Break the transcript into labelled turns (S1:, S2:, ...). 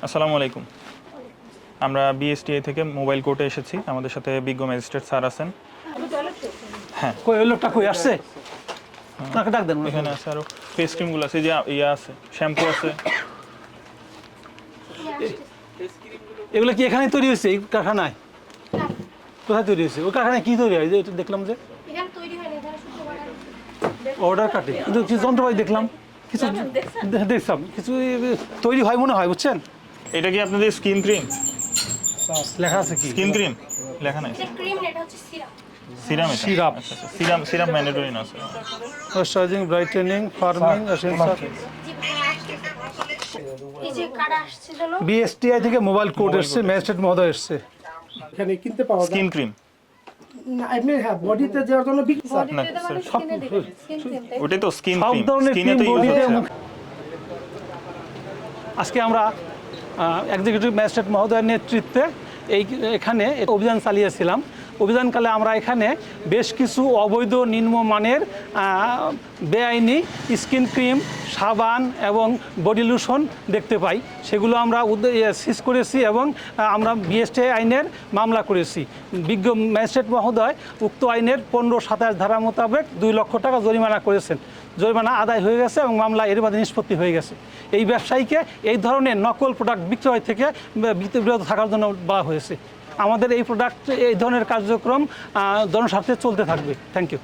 S1: আসসালামু আলাইকুম। আমরা বিএসটিআই থেকে মোবাইল কোর্টে এসেছি। আমাদের সাথে বিজ্ঞ ম্যাজিস্ট্রেট স্যার আছেন। হ্যাঁ,
S2: কই ওই লোকটা কই আসছে? তাকে ডাক দেন।
S1: এখানে আছে আরো ফেস ক্রিমগুলো আছে, যে ইয়া আছে, শ্যাম্পু আছে।
S2: এগুলো কি এখানে তৈরি হয়েছে এই কারখানায়? কোথায় তৈরি হয়েছে? ওই কারখানায় কি তৈরি হয়? যে এটা দেখলাম যে
S3: এখানে তৈরি হয়নি, এখানে শুধু বানানো।
S2: অর্ডার কাটে, কিন্তু কিছু যন্ত্রপাতি দেখলাম, কিছু দেখলাম কিছু তৈরি হয় মনে হয়, বুঝছেন?
S1: এটা কি আপনাদের স্কিন ক্রিম?
S2: লেখা আছে কি?
S1: স্কিন ক্রিম লেখা নাই।
S3: এটা ক্রিম না, এটা হচ্ছে সিরাপ।
S1: সিরাম? এটা
S2: সিরাপ।
S1: সিরাম ম্যান্ডেটরি না স্যার।
S2: ময়েশ্চারাইজিং, ব্রাইটেনিং, ফার্মিং, এসেন্সার।
S3: জি ভাই, এই যে কাটা আসছে জন্য
S2: বিএসটিআই থেকে মোবাইল কোড এসছে, ম্যাজিস্ট্রেট মহোদয় এসছে।
S4: এখানে কিনতে পাওয়া যায়
S1: স্কিন ক্রিম
S4: না, এমনি হ্যাঁ বডিতে দেওয়ার জন্য বিক্রি স্যার।
S3: বডিতে তো মানে স্কিনে দিবেন, স্কিন ক্রিম তাই।
S1: ওটাই তো স্কিন
S2: সব
S1: ক্রিম,
S2: ধরনের
S1: স্কিনে
S2: ক্রিম
S1: তো ইউজ
S2: বডিতে।
S1: হচ্ছে।
S2: আজকে আমরা এক্সিকিউটিভ ম্যাজিস্ট্রেট মহোদয়ের নেতৃত্বে এখানে অভিযান চালিয়েছিলাম। অভিযানকালে আমরা এখানে বেশ কিছু অবৈধ নিম্নমানের বেআইনি স্কিন ক্রিম, সাবান এবং বডি লোশন দেখতে পাই। সেগুলো আমরা সিজ করেছি এবং আমরা বিএসটিআই আইনের মামলা করেছি। বিজ্ঞ ম্যাজিস্ট্রেট মহোদয় উক্ত আইনের 15-27 ধারা মোতাবেক 2 লক্ষ টাকা জরিমানা করেছেন। জরিমানা আদায় হয়ে গেছে এবং মামলা এর মধ্যে নিষ্পত্তি হয়ে গেছে। এই ব্যবসায়ীকে এই ধরনের নকল প্রোডাক্ট বিক্রয় থেকে বিরত থাকার জন্য বলা হয়েছে। আমাদের এই ধরনের কার্যক্রম জনস্বার্থে চলতে থাকবে। Thank you.